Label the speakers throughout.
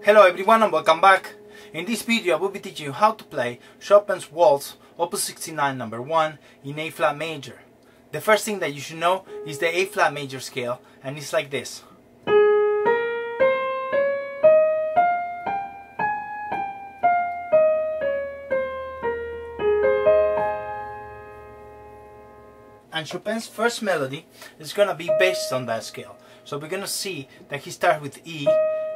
Speaker 1: Hello everyone and welcome back. In this video I will be teaching you how to play Chopin's Waltz Op. 69 number 1 in A flat major. The first thing that you should know is the A flat major scale, and it's like this. And Chopin's first melody is going to be based on that scale. So we're going to see that he starts with E.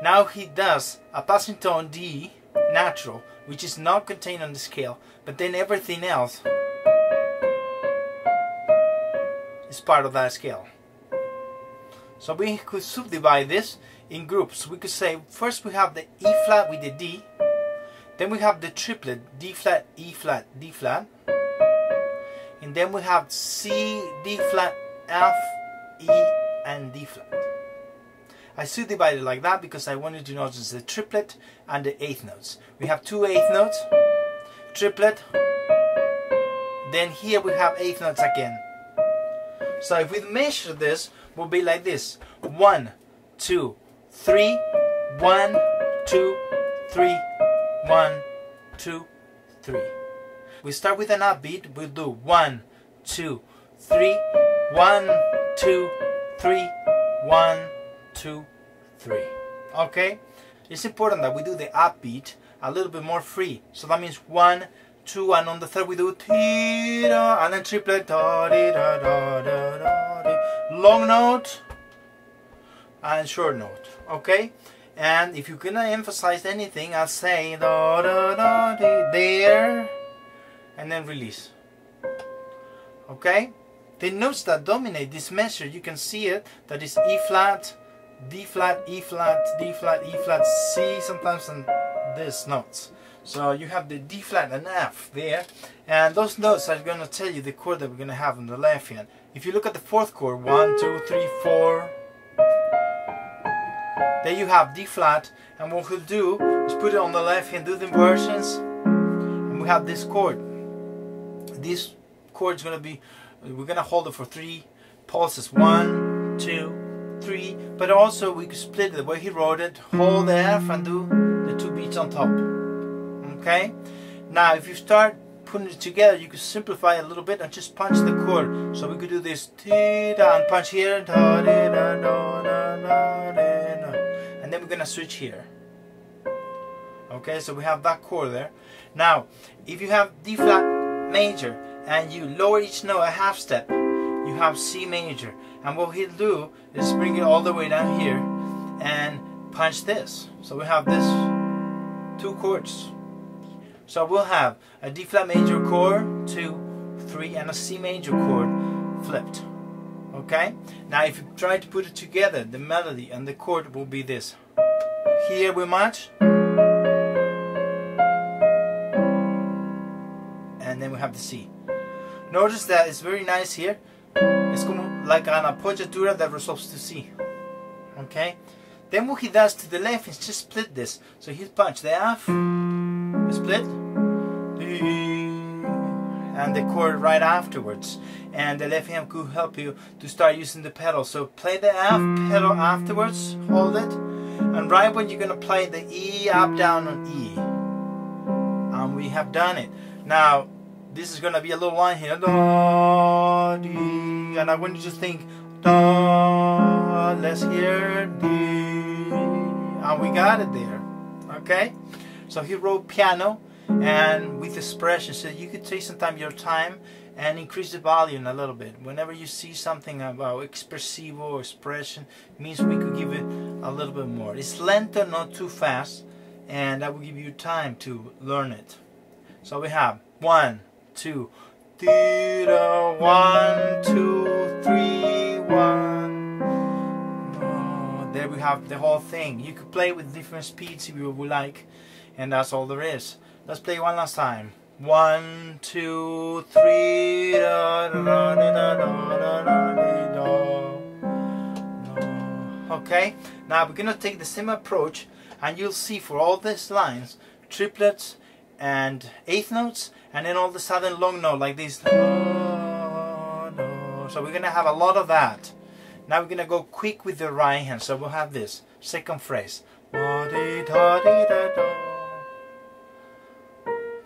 Speaker 1: Now he does a passing tone D natural, which is not contained on the scale, but then everything else is part of that scale. So we could subdivide this in groups. We could say first we have the E flat with the D, then we have the triplet D flat, E flat, D flat, and then we have C, D flat, F, E, and D flat. I subdivided like that because I wanted to notice the triplet and the eighth notes. We have two eighth notes, triplet, then here we have eighth notes again. So if we measure this, we'll be like this: 1, 2, 3, 1, 2, 3, 1, 2, 3. We start with an upbeat. We'll do 1, 2, 3, 1, 2, 3, 1, 2, 3. Okay? It's important that we do the upbeat a little bit more free. So that means 1, 2, and on the third we do and then triplet, long note and short note. Okay? And if you're gonna emphasize anything, I'll say there and then release. Okay? The notes that dominate this measure, you can see it, that is E flat, D flat, E flat, D flat, E flat, C sometimes, and these notes. So you have the D flat and F there, and those notes are going to tell you the chord that we're going to have on the left hand. If you look at the fourth chord, 1, 2, 3, 4, there you have D flat, and what we'll do is put it on the left hand, do the inversions, and we have this chord. This chord is going to be, we're going to hold it for 3 pulses, 1, 2, 3, but also we could split it the way he wrote it, hold the F and do the 2 beats on top. Okay? Now if you start putting it together, you could simplify it a little bit and just punch the chord. So we could do this and punch here, and then we're gonna switch here. Okay, so we have that chord there. Now if you have D flat major and you lower each note a half step, you have C major, and what he'll do is bring it all the way down here and punch this. So we have this 2 chords. So we'll have a D flat major chord, 2, 3, and a C major chord flipped. Okay? Now if you try to put it together, the melody and the chord will be this. Here we match, and then we have the C. Notice that it's very nice here. It's como like an appoggiatura that resolves to C. Okay? Then what he does to the left is just split this. So he'll punch the F, split, and the chord right afterwards. And the left hand could help you to start using the pedal. So play the F pedal afterwards, hold it, and right when you're going to play the E, up, down on E. And we have done it. Now, this is going to be a little line here. Da, dee, and I want you to think, da, let's hear, dee, and we got it there. Okay? So he wrote piano and with expression, so you could take some time, your time, and increase the volume a little bit. Whenever you see something about expressivo or expression, it means we could give it a little bit more. It's lento, not too fast, and that will give you time to learn it. So we have 1, 2, 1, 2, 3, 1. There we have the whole thing. You could play with different speeds if you would like, and that's all there is. Let's play one last time. 1, 2, 3. Okay, now we're gonna take the same approach, and you'll see for all these lines, triplets and eighth notes, and then all of a sudden long note like this. So we're gonna have a lot of that. Now we're gonna go quick with the right hand. So we'll have this second phrase. 1,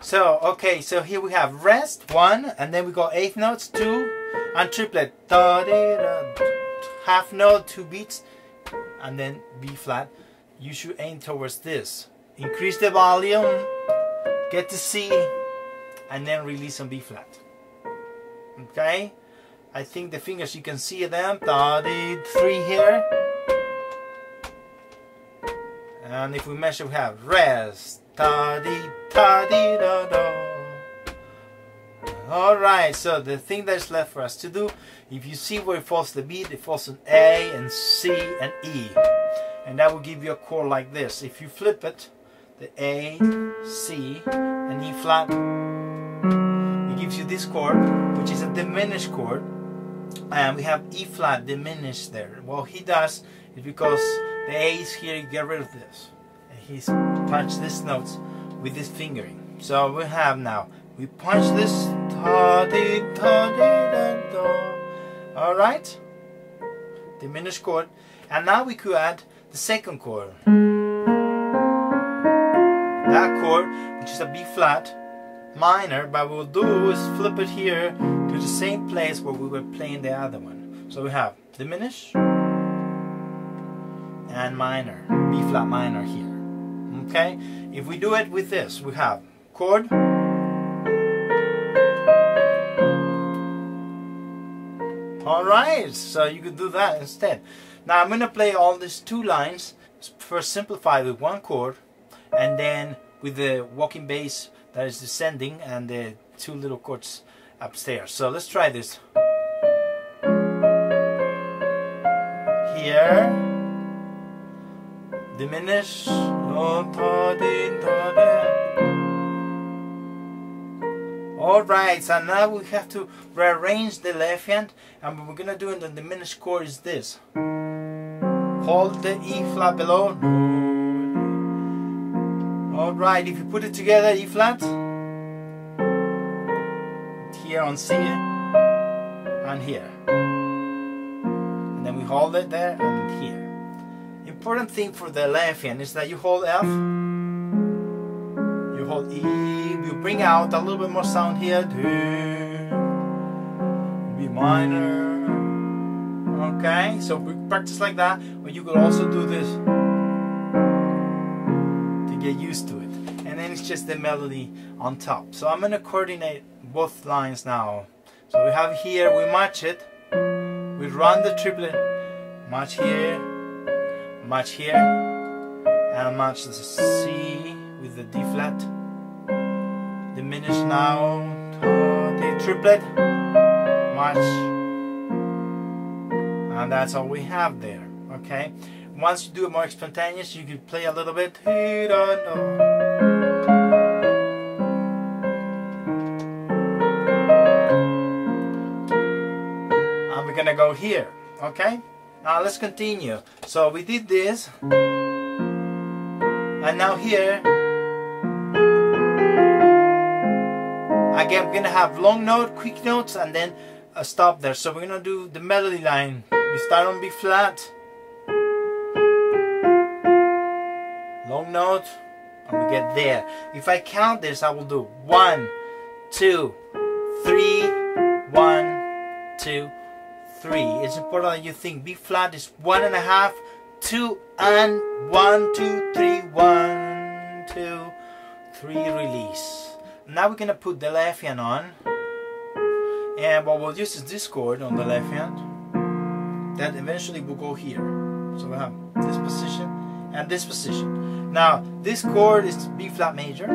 Speaker 1: So, okay, so here we have rest, 1, and then we go 8th notes, 2, and triplet, half note, 2 beats, and then B flat. You should aim towards this. Increase the volume, get to C, and then release on B flat. Okay? I think the fingers, you can see them, 3 here. And if we measure, we have rest, Alright, so the thing that's left for us to do, if you see where it falls the beat, it falls on A and C and E. And that will give you a chord like this. If you flip it, the A, C, and E flat, it gives you this chord, which is a diminished chord. And we have E flat diminished there. What he does is because the A is here, you get rid of this. And he's punched these notes with this fingering. So we have now, we punch this, alright, diminished chord, and now we could add the second chord. That chord, which is a B flat minor, but what we'll do is flip it here to the same place where we were playing the other one. So we have diminished and minor, B flat minor here. Okay, if we do it with this, we have chord, alright, so you could do that instead. Now I'm going to play all these 2 lines, first simplified with 1 chord, and then with the walking bass that is descending and the 2 little chords upstairs. So let's try this. Here, diminish, alright, so now we have to rearrange the left hand, and what we're going to do in the diminished chord is this. Hold the E flat below. Alright, if you put it together, E flat, here on C, and here. And then we hold it there and here. Important thing for the left hand is that you hold F, you hold E, you bring out a little bit more sound here, B minor. Okay, so we practice like that, but you could also do this to get used to it. And then it's just the melody on top. So I'm going to coordinate both lines now. So we have here, we match it, we run the triplet, match here, and match the C with the D flat, diminish now, the triplet, match, and that's all we have there. Okay, once you do it more spontaneous, you can play a little bit, and we're gonna go here. Okay, now let's continue. So we did this, and now here again we're gonna have long note, quick notes, and then a stop there. So we're gonna do the melody line. We start on B flat, long note, and we get there. If I count this, I will do 1, 2, 3, 1, 2, 3. It's important that you think B flat is 1.5, 2, and 1, 2, 3, 1, 2, 3, release. Now we're gonna put the left hand on, and what we'll use is this chord on the left hand. That eventually will go here. So we have this position and this position. Now this chord is B flat major,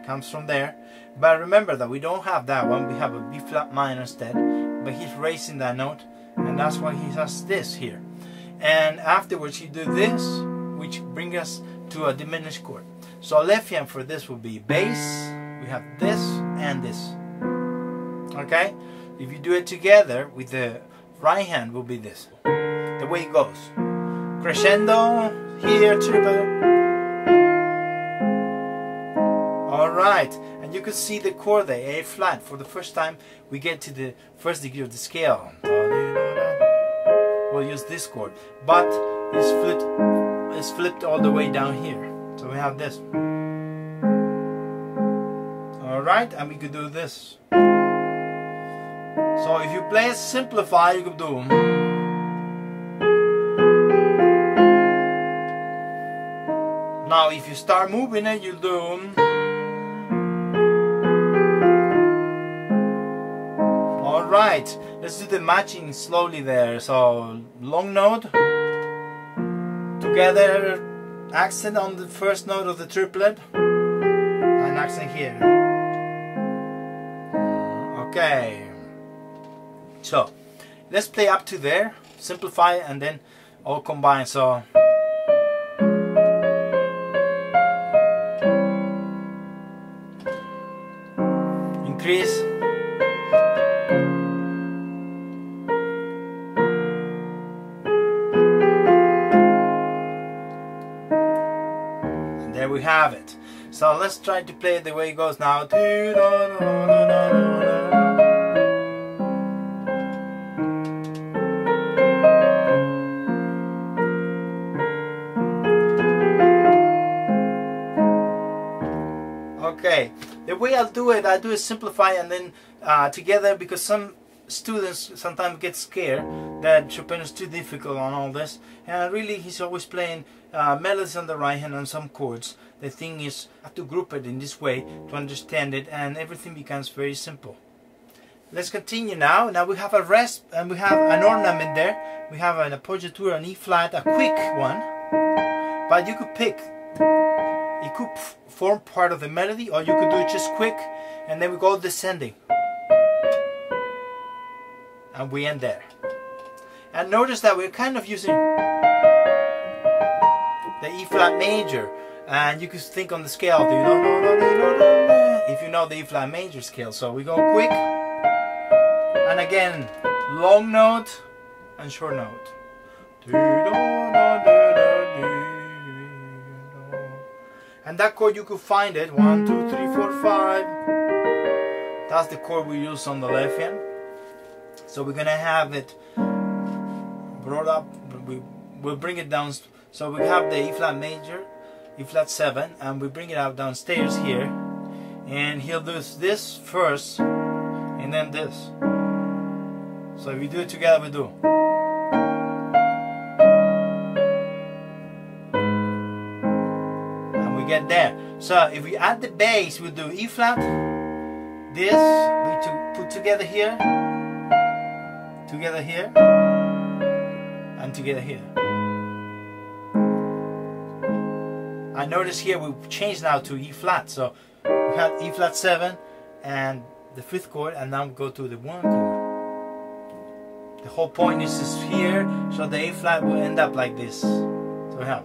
Speaker 1: comes from there. But remember that we don't have that one. We have a B flat minor instead. But he's raising that note, and that's why he has this here. And afterwards you do this, which brings us to a diminished chord. So left hand for this will be bass. We have this and this. Okay? If you do it together with the right hand, will be this. The way it goes. Crescendo, here, triple. Alright, and you can see the chord there, A flat. For the first time, we get to the first degree of the scale. We'll use this chord, but it's flute is flipped all the way down here. So we have this. Alright, and we could do this. So if you play it simplified, you could do. Now if you start moving it, you do. Alright, let's do the matching slowly there. So long note, together accent on the first note of the triplet, and accent here. Okay, so let's play up to there, simplify and then all combine. So increase, and there we have it. So let's try to play it the way it goes now. Okay, the way I do it simplify and then together, because some students sometimes get scared that Chopin is too difficult on all this, and really he's always playing melodies on the right hand and some chords. The thing is, I have to group it in this way to understand it, and everything becomes very simple. Let's continue now. Now we have a rest and we have an ornament there. We have an appoggiatura, an E flat, a quick one, but you could pick. It could form part of the melody, or you could do it just quick, and then we go descending, and we end there. And notice that we're kind of using the E flat major, and you could think on the scale, if you know the E flat major scale. So we go quick, and again long note and short note. And that chord you could find it 1, 2, 3, 4, 5. That's the chord we use on the left hand. So we're gonna have it brought up. We'll bring it down. So we have the E flat major, E flat 7, and we bring it out downstairs here. And he'll do this first, and then this. So if we do it together, we do. Get there. So if we add the bass, we'll do E flat, this we put together here, and together here. I notice here we change now to E flat. So we have E flat 7 and the 5th chord, and now we go to the 1 chord. The whole point is here, so the A flat will end up like this. So we have.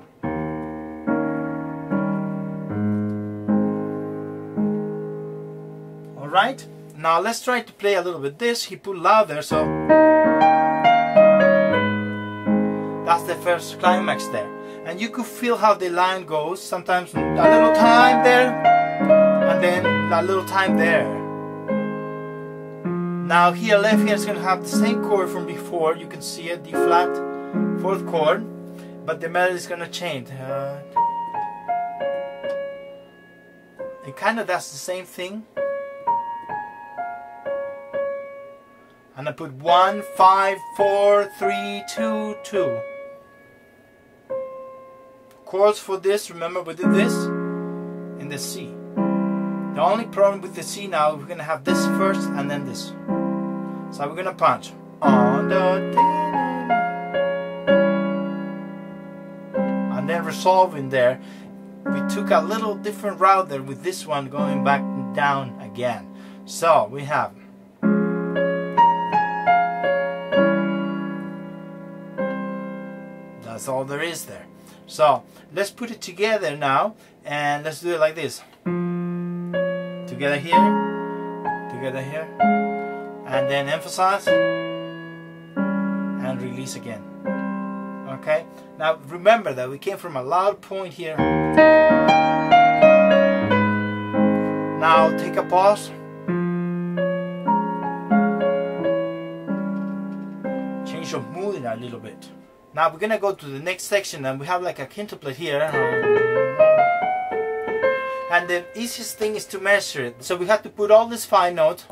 Speaker 1: Right? Now let's try to play a little bit this. He put louder, so that's the first climax there. And you could feel how the line goes. Sometimes a little time there, and then a little time there. Now here, left hand is going to have the same chord from before. You can see it, D flat, 4th chord, but the melody is going to change. It kind of does the same thing. And I put 1, 5, 4, 3, 2, 2. Chords for this, remember we did this in the C. The only problem with the C now, we're going to have this first and then this. So we're going to punch on the and then resolve in there. We took a little different route there with this one going back and down again. So we have. That's all there is there. So let's put it together now, and let's do it like this. Together here, and then emphasize and release again. Okay, now remember that we came from a loud point here. Now take a pause. Change your mood a little bit. Now we're gonna go to the next section, and we have like a quintuplet here. And the easiest thing is to measure it. So we have to put all these 5 notes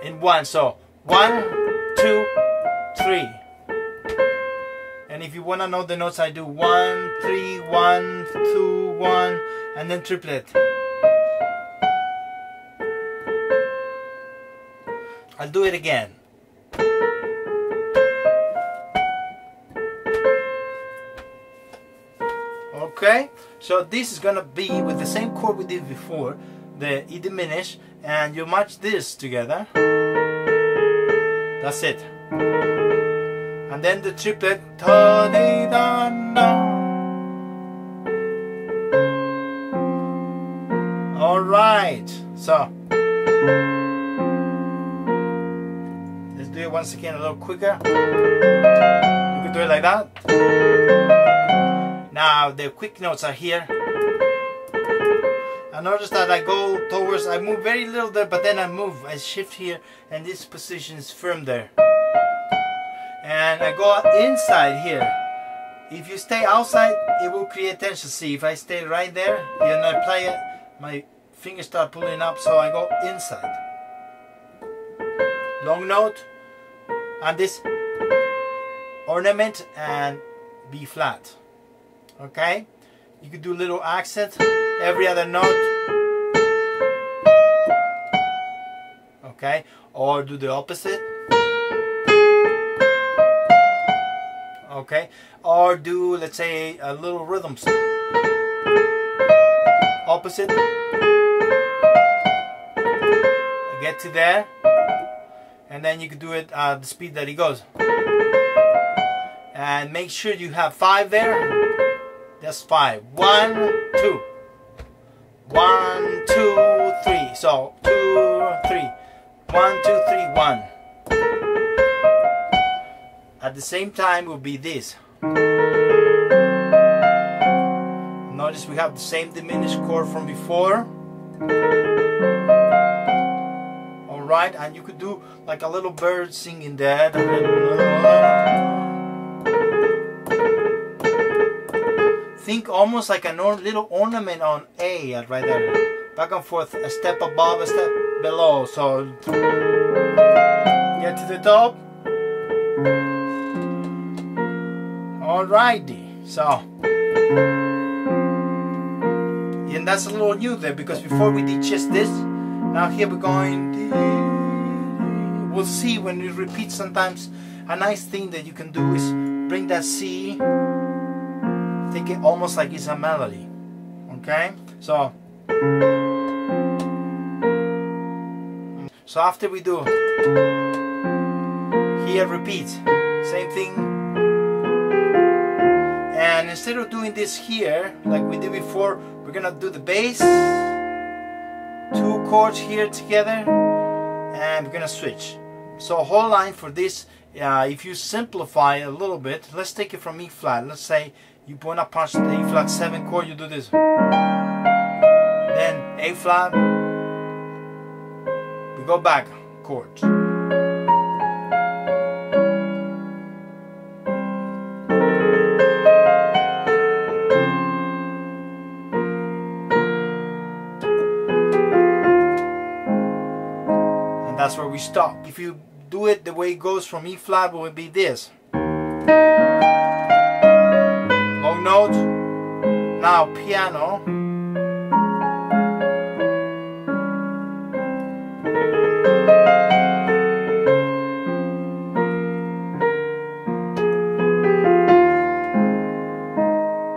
Speaker 1: in one. So 1, 2, 3. And if you want to know the notes, I do 1, 3, 1, 2, 1, and then triplet. I'll do it again. Okay, so this is gonna be with the same chord we did before, the E diminished, and you match this together. That's it. And then the triplet. Alright, so let's do it once again a little quicker. You can do it like that. Now the quick notes are here. I notice that I go towards, I move very little there, but then I shift here, and this position is firm there. And I go inside here. If you stay outside, it will create tension. See, if I stay right there and I play it, my fingers start pulling up, so I go inside. Long note, and this ornament and B flat. Okay, you could do little accent every other note. Okay, or do the opposite. Okay, or do, let's say, a little rhythms. Opposite. Get to there, and then you can do it at the speed that it goes. And make sure you have 5 there. That's 5. 1, 2. 1, 2, 3. So 2, 3. 1, 2, 3, 1. At the same time will be this. Notice we have the same diminished chord from before. Alright, and you could do like a little bird singing that. Think almost like a little ornament on A right there. Back and forth, a step above, a step below. So get to the top. Alrighty, so and that's a little new there, because before we did just this. Now here we're going. We'll see when we repeat sometimes. A nice thing that you can do is bring that C, think it almost like it's a melody. Okay, so after we do here, repeat same thing. And instead of doing this here like we did before, we're gonna do the bass, 2 chords here together, and we're gonna switch. So whole line for this, if you simplify a little bit, let's take it from E flat. Let's say you want to punch the E flat 7 chord, you do this. Then A flat, we go back chords. That's where we stop. If you do it the way it goes from E flat, it would be this. Long note. Now piano.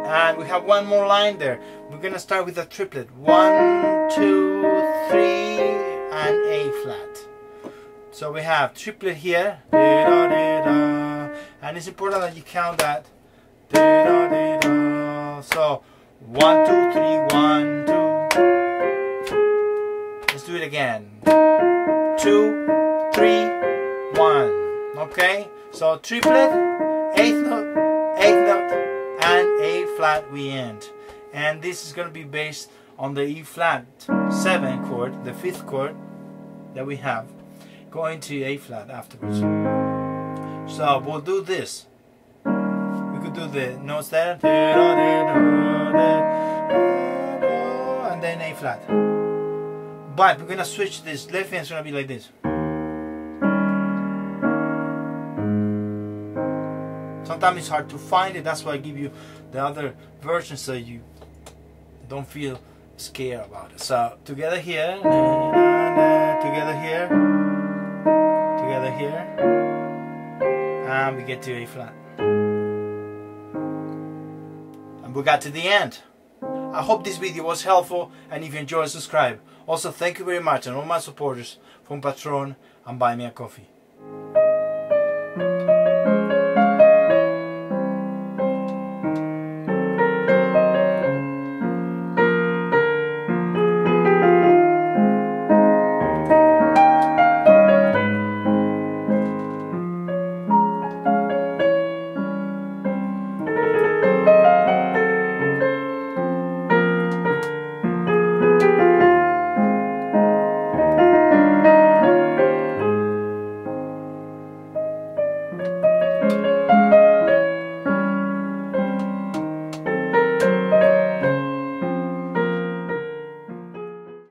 Speaker 1: And we have one more line there. We're gonna start with a triplet. 1, 2, 3, and A flat. So we have triplet here, and it's important that you count that. So 1, 2, 3, 1, 2. Let's do it again. 2, 3, 1. Okay. So triplet, 8th note, 8th note, and A flat. We end. And this is going to be based on the E flat 7 chord, the 5th chord that we have, going to A flat afterwards. So we'll do this. We could do the notes there, and then A flat. But we're gonna switch this. Left hand's gonna be like this. Sometimes it's hard to find it. That's why I give you the other version so you don't feel scared about it. So together here, together here, together here, and we get to A flat. And we got to the end. I hope this video was helpful, and if you enjoyed, subscribe. Also, thank you very much and all my supporters from Patreon and Buy Me a Coffee.